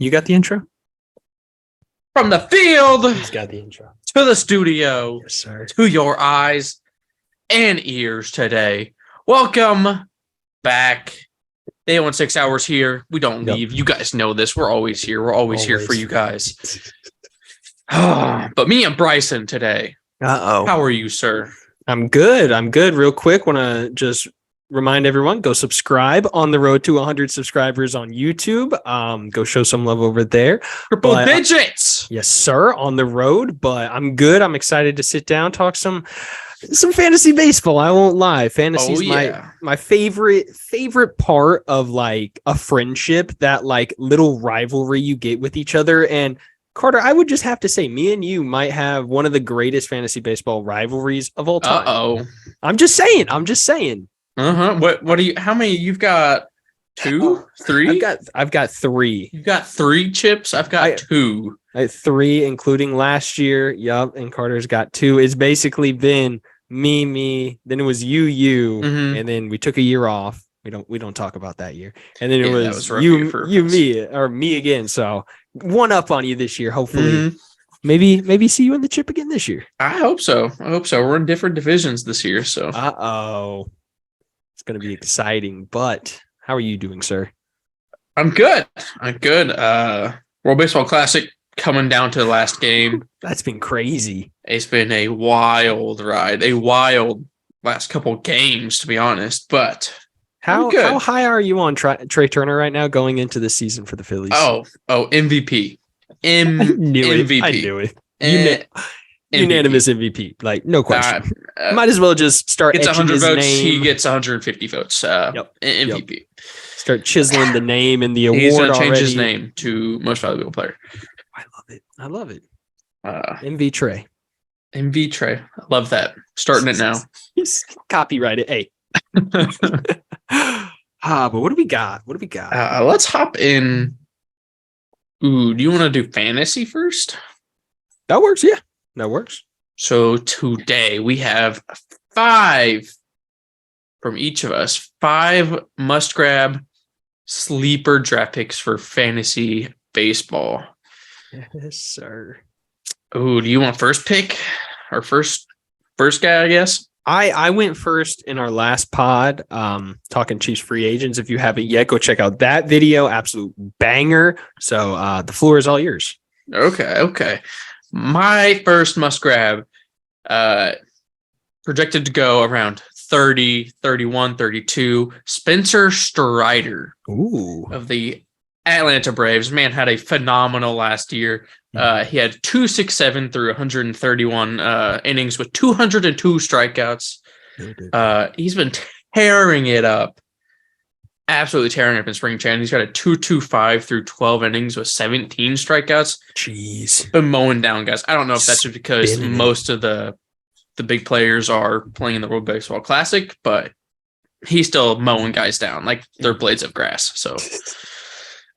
You got the intro? From the field He's got the intro. to the studio, Yes, sir. to your eyes and ears today. Welcome back. Day 16 hours here. We don't leave. You guys know this. We're always here. We're always here for you guys. But me and Bryson today. Uh-oh. How are you, sir? I'm good. Real quick, want to just remind everyone, go subscribe on the road to 100 subscribers on YouTube. Go show some love over there. Triple digits. Yes, sir. On the road, but I'm good. I'm excited to sit down, talk some fantasy baseball. I won't lie. Fantasy is my favorite part of like a friendship, that like little rivalry you get with each other. And Carter, I would just have to say, me and you might have one of the greatest fantasy baseball rivalries of all time. Uh-oh. I'm just saying. What are you? How many? You've got 2, 3? I've got 3. You've got 3 chips. I've got 2. I had 3, including last year. Yup, and Carter's got 2. It's basically been me. Then it was you, and then we took a year off. We don't talk about that year. And then it was me again. So 1 up on you this year. Hopefully, maybe see you in the chip again this year. I hope so. We're in different divisions this year. So it's gonna be exciting. But how are you doing, sir? I'm good. World Baseball Classic coming down to the last game. That's been crazy. It's been a wild ride, a wild last couple games, to be honest. But how high are you on Trey Turner right now going into the season for the Phillies? Oh, MVP. I knew it. Unanimous MVP, like no question. Might as well just start. Gets 100 votes. Name. He gets 150 votes. MVP. Yep. Start chiseling the name and the award. He's gonna change his name to Most Valuable Player. I love it. MV Trey. MV Trey. I love that. Starting it now. Copyright it. Hey. But what do we got? Let's hop in. Ooh, do you want to do fantasy first? That works. Yeah, that works. So today we have 5 from each of us. 5 must-grab sleeper draft picks for fantasy baseball. Yes, sir. Ooh, do you want first pick or first guy? I guess. I went first in our last pod, talking Chiefs free agents. If you haven't yet, go check out that video. Absolute banger. So the floor is all yours. Okay. My first must grab, projected to go around 30, 31, 32. Spencer Strider. Ooh. Of the Atlanta Braves. Man had a phenomenal last year. He had 267 through 131 innings with 202 strikeouts. He's been tearing it up. Absolutely tearing it up in spring training. He's got a 225 through 12 innings with 17 strikeouts. Jeez. Been mowing down guys. I don't know if that's just because most of the big players are playing in the World Baseball Classic, but he's still mowing guys down like they're blades of grass. So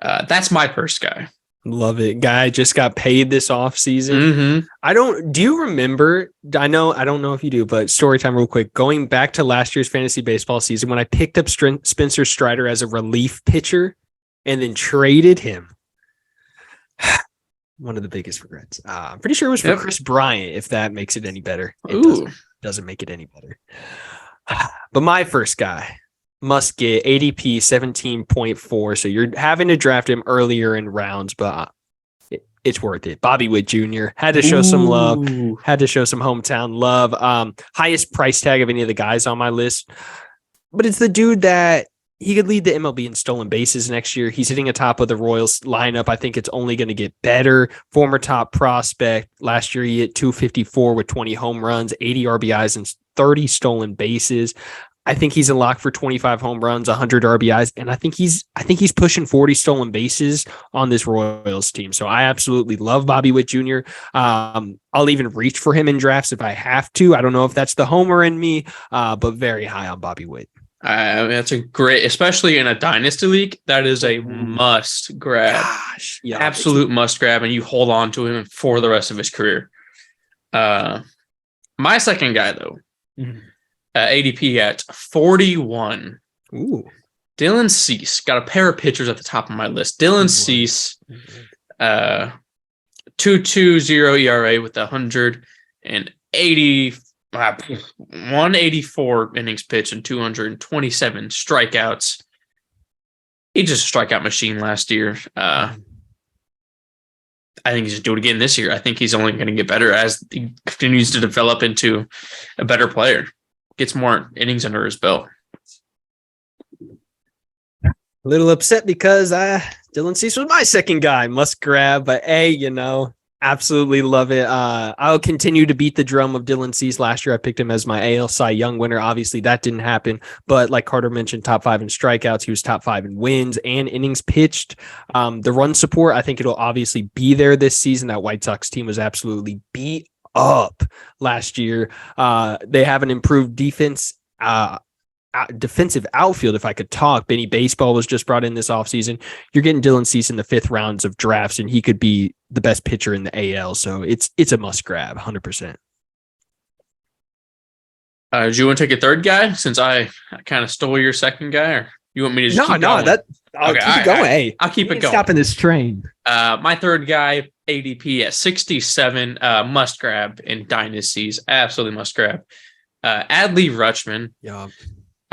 that's my first guy. Love it. Guy just got paid this off season. Do you remember? I don't know if you do, but story time real quick. Going back to last year's fantasy baseball season when I picked up Spencer Strider as a relief pitcher and then traded him. One of the biggest regrets. I'm pretty sure it was for Chris Bryant, if that makes it any better. It doesn't make it any better. But my first guy must get ADP 17.4. So you're having to draft him earlier in rounds, but it's worth it. Bobby Witt Jr. had to show some love, had to show some hometown love. Highest price tag of any of the guys on my list, but it's the dude that he could lead the MLB in stolen bases next year. He's hitting atop of the Royals lineup. I think it's only going to get better. Former top prospect. Last year he hit 254 with 20 home runs, 80 RBIs, and 30 stolen bases. I think he's a lock for 25 home runs, 100 RBIs, and I think he's pushing 40 stolen bases on this Royals team. So I absolutely love Bobby Witt Jr. I'll even reach for him in drafts if I have to. I don't know if that's the homer in me, but very high on Bobby Witt. That's a great, especially in a dynasty league. That is a must grab. Absolute must grab, and you hold on to him for the rest of his career. My second guy, though. ADP at 41. Ooh. Dylan Cease. Got a pair of pitchers at the top of my list. Dylan Cease, 2.20 ERA with 184 innings pitched and 227 strikeouts. He just a strikeout machine last year. I think he's going to do it again this year. I think he's only going to get better as he continues to develop into a better player, gets more innings under his belt. A little upset because Dylan Cease was my second guy, must grab, but absolutely love it. I'll continue to beat the drum of Dylan Cease. Last year, I picked him as my AL Cy Young winner. Obviously, that didn't happen. But like Carter mentioned, top 5 in strikeouts. He was top 5 in wins and innings pitched. The run support, I think it'll obviously be there this season. That White Sox team was absolutely beat up last year. They have an improved defense. Defensive outfield, if I could talk. Benny Baseball was just brought in this offseason. You're getting Dylan Cease in the 5th rounds of drafts, and he could be the best pitcher in the AL. So it's a must grab, 100%. Do you want to take a third guy since I kind of stole your second guy, or you want me to just keep going? I'll keep it going. Hey, I'll keep it going. Stopping this train. My third guy, ADP at 67, must grab in dynasties. Absolutely must grab. Adley Rutschman. Yeah.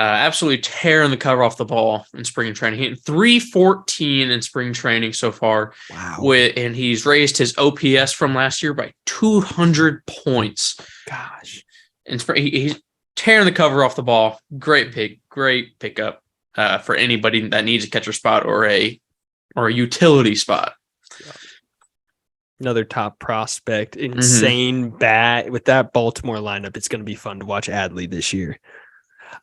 Absolutely tearing the cover off the ball in spring training. Hitting 314 in spring training so far. Wow. And he's raised his OPS from last year by 200 points. Gosh. And he's tearing the cover off the ball. Great pickup for anybody that needs a catcher spot or a utility spot. Another top prospect. Insane bat. With that Baltimore lineup, it's going to be fun to watch Adley this year.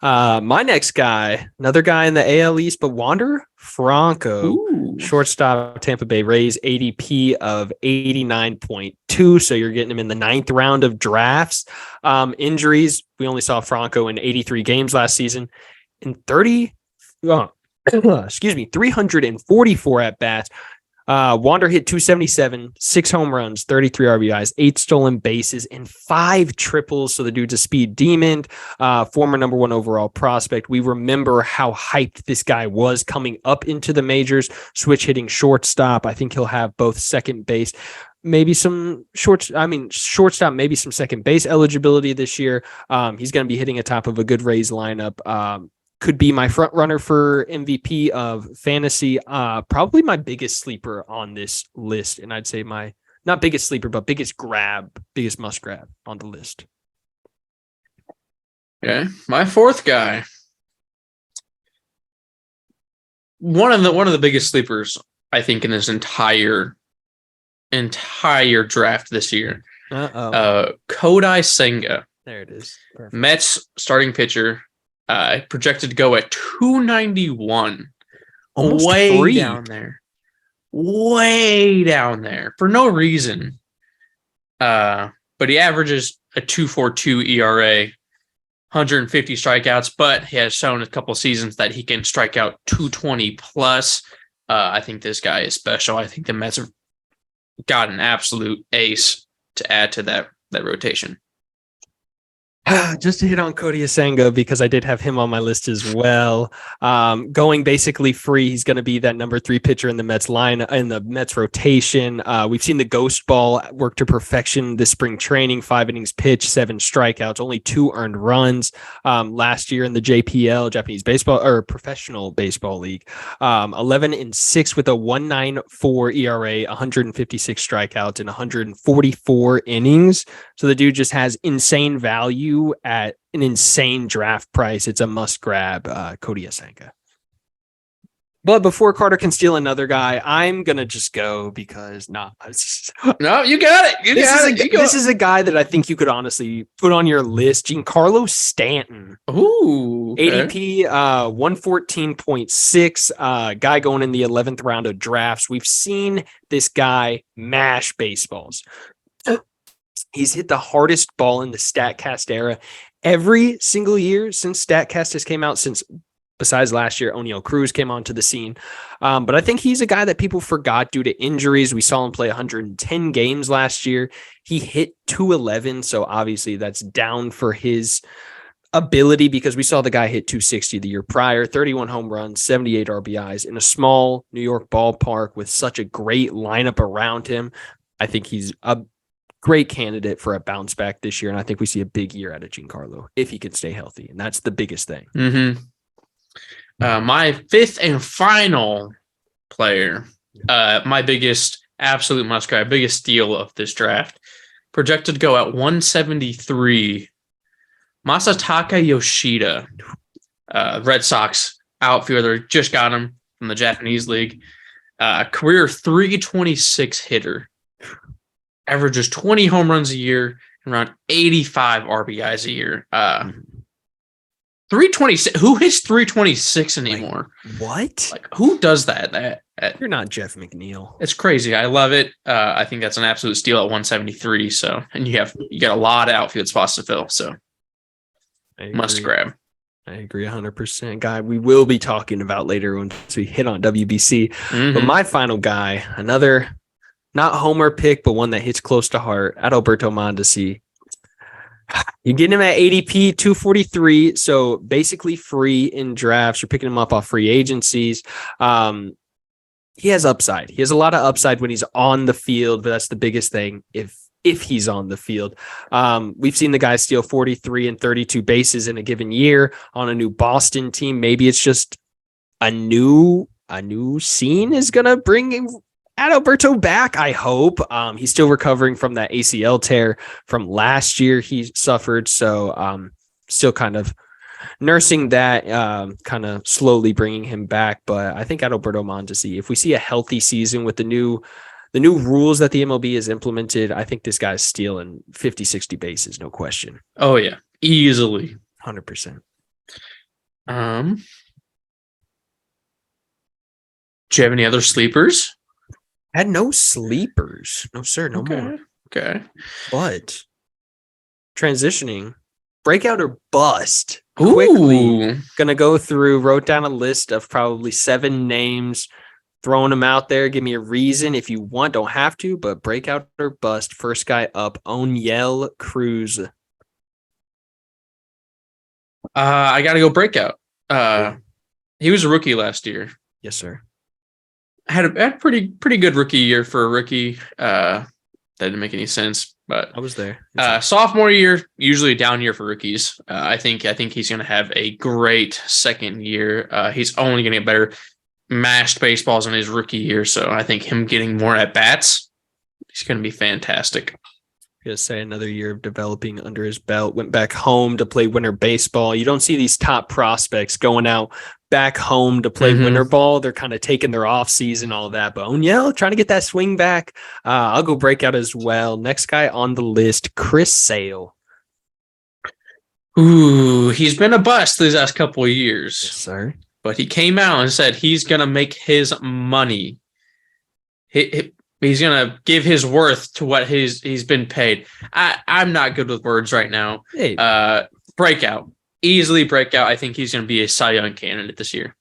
My next guy, another guy in the AL East, but Wander Franco. Ooh. Shortstop, Tampa Bay Rays, ADP of 89.2. So you're getting him in the 9th round of drafts. Injuries, we only saw Franco in 83 games last season. In 344 at-bats. Wander hit 277, 6 home runs, 33 RBIs, 8 stolen bases, and 5 triples. So the dude's a speed demon, former number 1 overall prospect. We remember how hyped this guy was coming up into the majors, switch hitting shortstop. I think he'll have both second base, maybe some shortstop, maybe some second base eligibility this year. He's going to be hitting atop of a good Rays lineup. Could be my front runner for MVP of fantasy. Probably my biggest sleeper on this list. And I'd say my, not biggest sleeper, but biggest must grab on the list. Okay. My fourth guy. One of the biggest sleepers, I think, in this entire draft this year. Kodai Senga. There it is. Perfect. Mets starting pitcher. Projected to go at 291. Almost way free. down there for no reason. But he averages a 2.42 ERA, 150 strikeouts, but he has shown a couple seasons that he can strike out 220 plus. I think this guy is special. I think the Mets have got an absolute ace to add to that rotation. Just to hit on Kodai Senga, because I did have him on my list as well. Going basically free, he's going to be that number 3 pitcher in the Mets rotation. We've seen the ghost ball work to perfection this spring training. 5 innings pitched, 7 strikeouts, only 2 earned runs. Last year in the JPL, Japanese baseball or professional baseball league, 11-6 with a 1.94 ERA, 156 strikeouts, and 144 innings. So the dude just has insane value at an insane draft price. It's a must grab, Kodai Senga. But before Carter can steal another guy, I'm gonna just go because no, you got it. This is a guy that I think you could honestly put on your list. Giancarlo Stanton. Ooh, okay. ADP 114.6. Guy going in the 11th round of drafts. We've seen this guy mash baseballs. He's hit the hardest ball in the StatCast era every single year since StatCast has came out, besides last year, O'Neal Cruz came onto the scene. But I think he's a guy that people forgot due to injuries. We saw him play 110 games last year. He hit 211, so obviously that's down for his ability, because we saw the guy hit 260 the year prior, 31 home runs, 78 RBIs in a small New York ballpark with such a great lineup around him. I think he's a great candidate for a bounce back this year. And I think we see a big year out of Giancarlo if he can stay healthy. And that's the biggest thing. Mm-hmm. My fifth and final player, my biggest absolute must grab, biggest steal of this draft, projected to go at 173. Masataka Yoshida, Red Sox outfielder, just got him from the Japanese League. Career 326 hitter, averages 20 home runs a year, and around 85 RBIs a year. 326. Who hits 326 anymore? Like, what? Like, who does that? You're not Jeff McNeil. It's crazy. I love it. I think that's an absolute steal at 173. So, and you got a lot of outfield spots to fill. So, must grab. I agree 100%. Guy we will be talking about later once we hit on WBC. Mm-hmm. But my final guy, another not homer pick, but one that hits close to heart, Adalberto Mondesi. You get him at ADP 243, so basically free in drafts. You're picking him up off free agencies. He has upside. He has a lot of upside when he's on the field, but that's the biggest thing. If he's on the field, we've seen the guy steal 43 and 32 bases in a given year on a new Boston team. Maybe it's just a new scene is gonna bring Adalberto back, I hope. He's still recovering from that ACL tear from last year he suffered. So still kind of nursing that, kind of slowly bringing him back. But I think Adalberto Mondesi, if we see a healthy season with the new rules that the MLB has implemented, I think this guy's stealing 50, 60 bases, no question. Oh, yeah. Easily. 100%. Do you have any other sleepers? Had no sleepers. No, sir. No more. Okay. But transitioning, breakout or bust. Ooh. Quickly, gonna go through, wrote down a list of probably 7 names, throwing them out there. Give me a reason if you want, don't have to, but breakout or bust. First guy up, Oneil Cruz. I gotta go breakout. He was a rookie last year. Yes, sir. Had a pretty good rookie year for a rookie. That didn't make any sense, but I was there. Sophomore year, usually a down year for rookies. I think he's going to have a great second year. He's only going to get better. Mashed baseballs in his rookie year, so I think him getting more at bats, he's going to be fantastic. Gonna say another year of developing under his belt. Went back home to play winter baseball. You don't see these top prospects going out back home to play winter ball. They're kind of taking their off season, all that. But Oneil trying to get that swing back. I'll go breakout as well. Next guy on the list, Chris Sale. Ooh, he's been a bust these last couple of years. Yes, sir. But he came out and said he's gonna make his money. He's gonna give his worth to what he's been paid. I'm not good with words right now. Hey. Breakout. Easily breakout. I think he's gonna be a Cy Young candidate this year.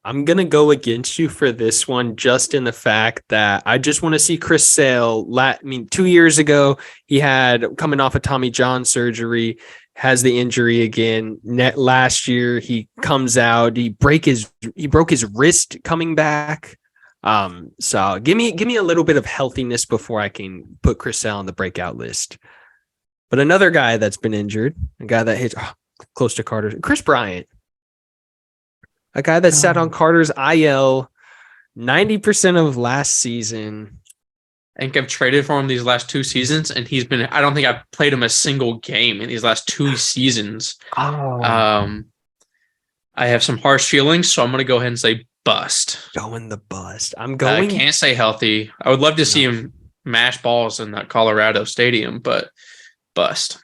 I'm gonna go against you for this one, just in the fact that I just want to see Chris Sale. 2 years ago, he had coming off of Tommy John surgery, has the injury again. Last year, he comes out, he broke his wrist coming back. So give me a little bit of healthiness before I can put Chris Sale on the breakout list. But another guy that's been injured, a guy that hits close to Carter, Chris Bryant, a guy that sat on Carter's IL 90% of last season. I think I've traded for him these last 2 seasons, and I don't think I've played him a single game in these last 2 seasons. I have some harsh feelings, so I'm going to go ahead and say bust. Going the bust. I can't say healthy. I would love to see him mash balls in that Colorado stadium, but bust.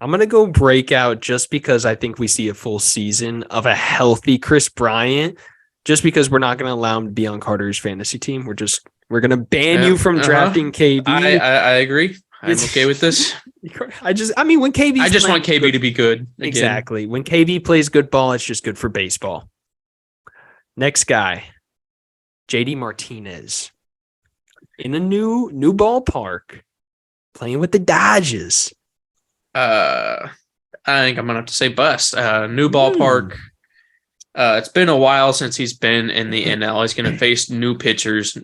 I'm going to go breakout just because I think we see a full season of a healthy Chris Bryant, just because we're not going to allow him to be on Carter's fantasy team. We're going to ban you from drafting KB. I agree. I'm okay with this. When KB, I just want KB to be good. Again. Exactly. When KB plays good ball, it's just good for baseball. Next guy, JD Martinez, in a new ballpark, playing with the Dodgers. I think I'm gonna have to say bust. New ballpark. It's been a while since he's been in the NL. He's gonna face new pitchers,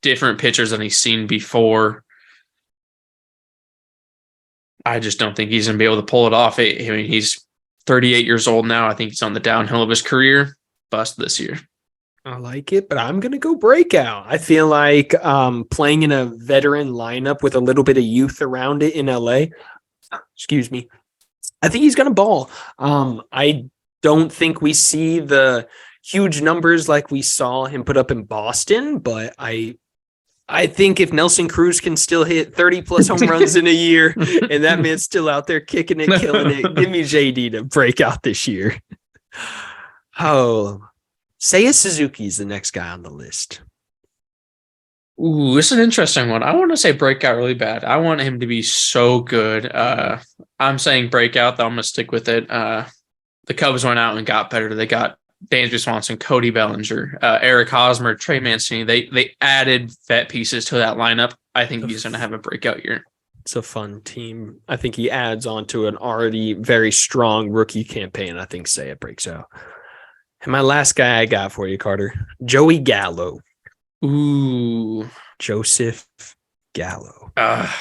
different pitchers than he's seen before. I just don't think he's gonna be able to pull it off. I mean, he's 38 years old now. I think he's on the downhill of his career. Bust this year. I like it, but I'm going to go breakout. I feel like playing in a veteran lineup with a little bit of youth around it in LA, excuse me, I think he's going to ball. I don't think we see the huge numbers like we saw him put up in Boston, but I think if Nelson Cruz can still hit 30 plus home runs in a year and that man's still out there kicking it, killing it, give me JD to break out this year. Oh, Seiya Suzuki is the next guy on the list. Ooh, it's an interesting one. I want to say breakout really bad. I want him to be so good. I'm saying breakout, though I'm going to stick with it. The Cubs went out and got better. They got Dansby Swanson, Cody Bellinger, Eric Hosmer, Trey Mancini. They added vet pieces to that lineup. I think he's going to have a breakout year. It's a fun team. I think he adds on to an already very strong rookie campaign. I think Seiya breaks out. And my last guy I got for you, Carter, Joey Gallo. Ooh. Joseph Gallo. I've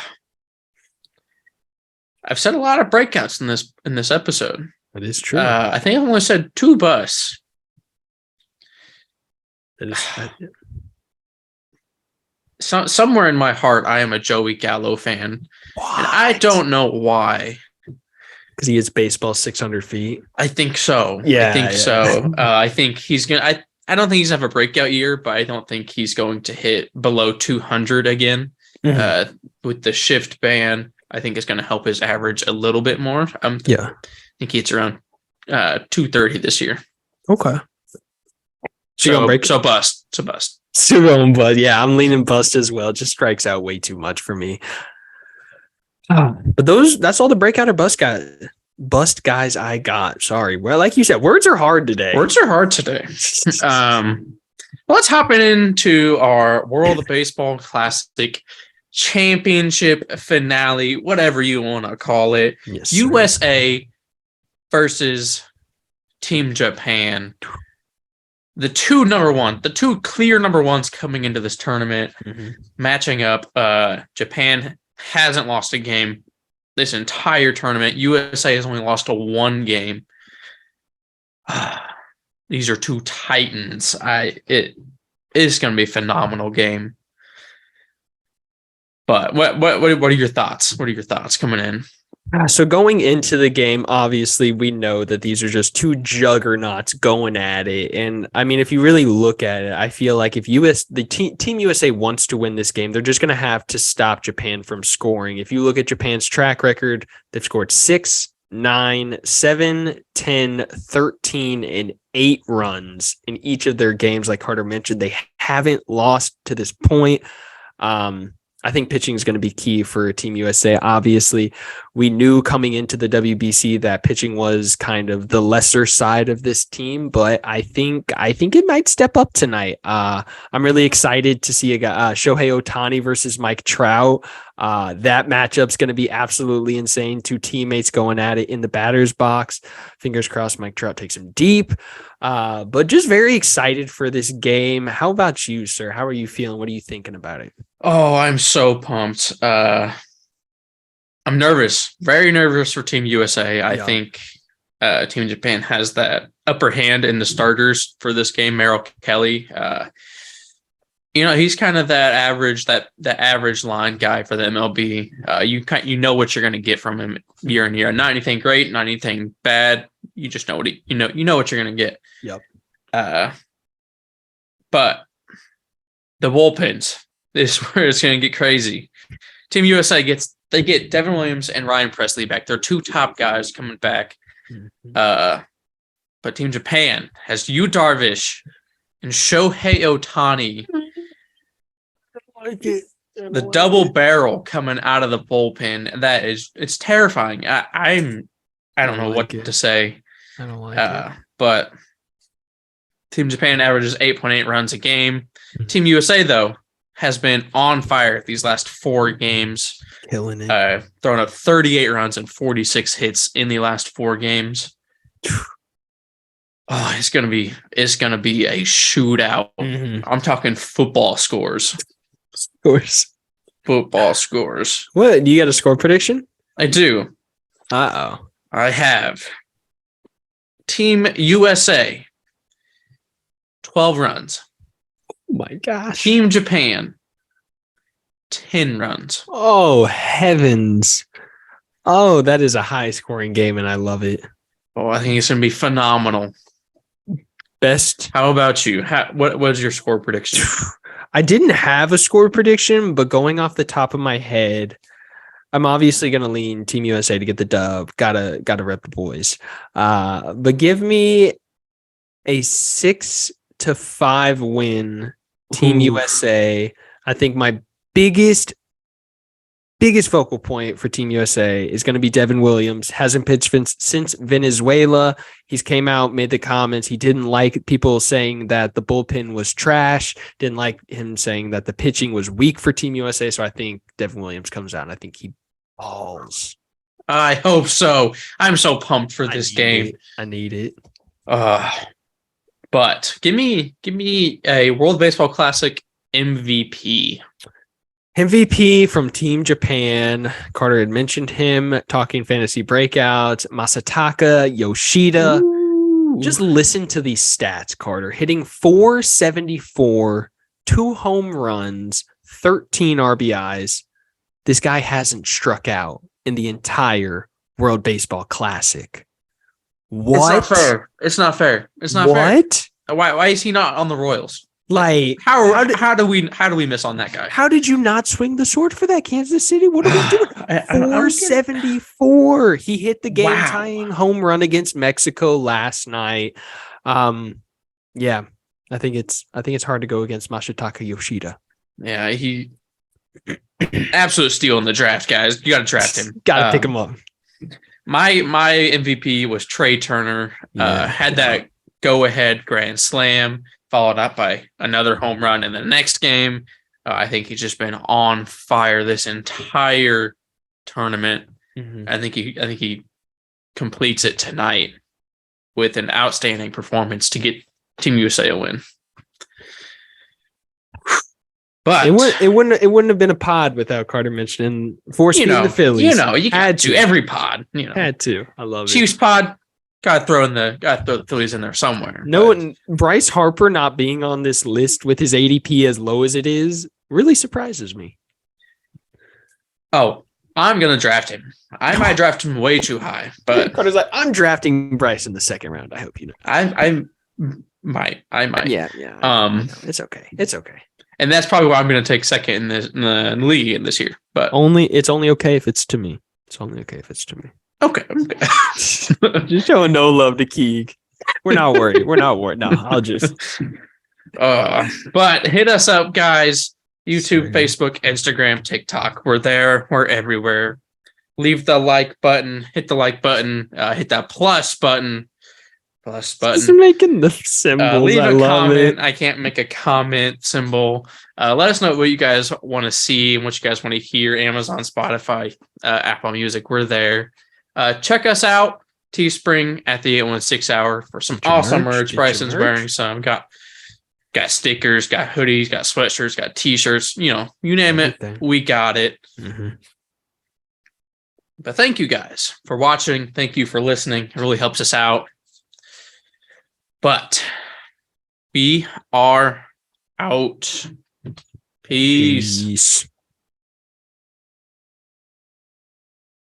said a lot of breakouts in this episode. That is true. I think I've only said 2 busts. That is somewhere in my heart, I am a Joey Gallo fan. What? And I don't know why. Because he hits baseball 600 feet. I think so. Yeah, I think so. I think he's going to, I don't think he's going to have a breakout year, but I don't think he's going to hit below 200 again. With the shift ban, I think it's going to help his average a little bit more. I think he hits around 230 this year. Okay. So bust. But yeah, I'm leaning bust as well. Just strikes out way too much for me. But that's all the breakout or bust guys I got. Sorry. Well, like you said, words are hard today. Let's hop into our World of Baseball Classic Championship finale, whatever you want to call it. Yes, USA versus Team Japan. The two clear number ones coming into this tournament, matching up. Japan hasn't lost a game this entire tournament. USA has only lost 1 game. These are 2 titans. It is going to be a phenomenal game. But what are your thoughts? What are your thoughts coming in? So going into the game, obviously we know that these are just 2 juggernauts going at it. And I mean, if you really look at it, I feel like if Team USA wants to win this game, they're just going to have to stop Japan from scoring. If you look at Japan's track record, they've scored 6, 9, 7, 10, 13, and 8 runs in each of their games. Like Carter mentioned, they haven't lost to this point. I think pitching is going to be key for Team USA. Obviously, we knew coming into the WBC that pitching was kind of the lesser side of this team, but I think it might step up tonight. I'm really excited to see a guy, Shohei Ohtani versus Mike Trout. That matchup's going to be absolutely insane. 2 teammates going at it in the batter's box. Fingers crossed Mike Trout takes him deep. But just very excited for this game. How about you, sir? How are you feeling? What are you thinking about it? Oh, I'm so pumped. I'm nervous, very nervous for Team USA. I think Team Japan has that upper hand in the starters for this game. Merrill Kelly, he's kind of that average line guy for the MLB. You know what you're going to get from him year in year. Not anything great, not anything bad. You just know what you know what you're going to get. Yep. But the bullpens is where it's going to get crazy. Team USA they get Devin Williams and Ryan Presley back. They're 2 top guys coming back. But Team Japan has Yu Darvish and Shohei Ohtani. The double barrel coming out of the bullpen. It's terrifying. I don't know what to say. I don't like it. But Team Japan averages 8.8 runs a game. Team USA, though, has been on fire these last 4 games. Killing it. Throwing up 38 runs and 46 hits in the last 4 games. Oh, it's gonna be a shootout. Mm-hmm. I'm talking football scores. Football scores. What? Do you got a score prediction? I do. Uh-oh. I have Team USA 12 runs. Oh my gosh. Team Japan 10 runs. Oh heavens. Oh, that is a high scoring game and I love it. Oh, I think it's gonna be phenomenal. Best. How about you? What was your score prediction? I didn't have a score prediction, but going off the top of my head, I'm obviously going to lean Team USA to get the dub. Gotta rep the boys. But give me a 6-5 win, Team USA. I think my biggest focal point for Team USA is going to be Devin Williams. Hasn't pitched since Venezuela. He's came out, made the comments. He didn't like people saying that the bullpen was trash. Didn't like him saying that the pitching was weak for Team USA. So I think Devin Williams comes out and I think he balls. I hope so. I'm so pumped for this game. I need it. But give me a World Baseball Classic MVP. MVP from Team Japan. Carter had mentioned him, talking fantasy breakouts. Masataka Yoshida. Ooh. Just listen to these stats, Carter. Hitting .474, 2 home runs, 13 RBIs. This guy hasn't struck out in the entire World Baseball Classic. What? It's not fair. What? Why is he not on the Royals? Like how do we miss on that guy? How did you not swing the sword for that, Kansas City? What are we doing? 474. He hit the game tying home run against Mexico last night. Yeah, I think it's hard to go against Masataka Yoshida. Yeah, he absolute steal in the draft, guys. You got to draft him. Got to pick him up. My MVP was Trey Turner. Had that go ahead grand slam, followed up by another home run in the next game. I think he's just been on fire this entire tournament. Mm-hmm. I think he completes it tonight with an outstanding performance to get Team USA a win. But it wouldn't have been a pod without Carter mentioning forcing the Phillies. You had to every pod. Had to. I love Chiefs pod. Got to throw the Phillies in there somewhere. No, Bryce Harper not being on this list with his ADP as low as it is really surprises me. Oh, I'm gonna draft him. I might draft him way too high, but Carter's like, I'm drafting Bryce in the second round. I hope you know. I might. Yeah. It's okay. And that's probably why I'm going to take second in the league this year. But it's only okay if it's to me. It's only okay if it's to me. Okay. Just showing no love to Keeg. We're not worried. No, I'll just. But hit us up, guys. YouTube, Facebook, Instagram, TikTok. We're there. We're everywhere. Leave the like button. Hit the like button. Hit that plus button. Just making the symbols. Leave a comment. I can't make a comment symbol. Let us know what you guys want to see and what you guys want to hear. Amazon, Spotify, Apple Music. We're there. Check us out. Teespring at the 816 hour for some awesome merch. Bryson's wearing some. Got stickers, got hoodies, got sweatshirts, got t-shirts. You name it. We got it. Mm-hmm. But thank you guys for watching. Thank you for listening. It really helps us out. But we are out. Peace.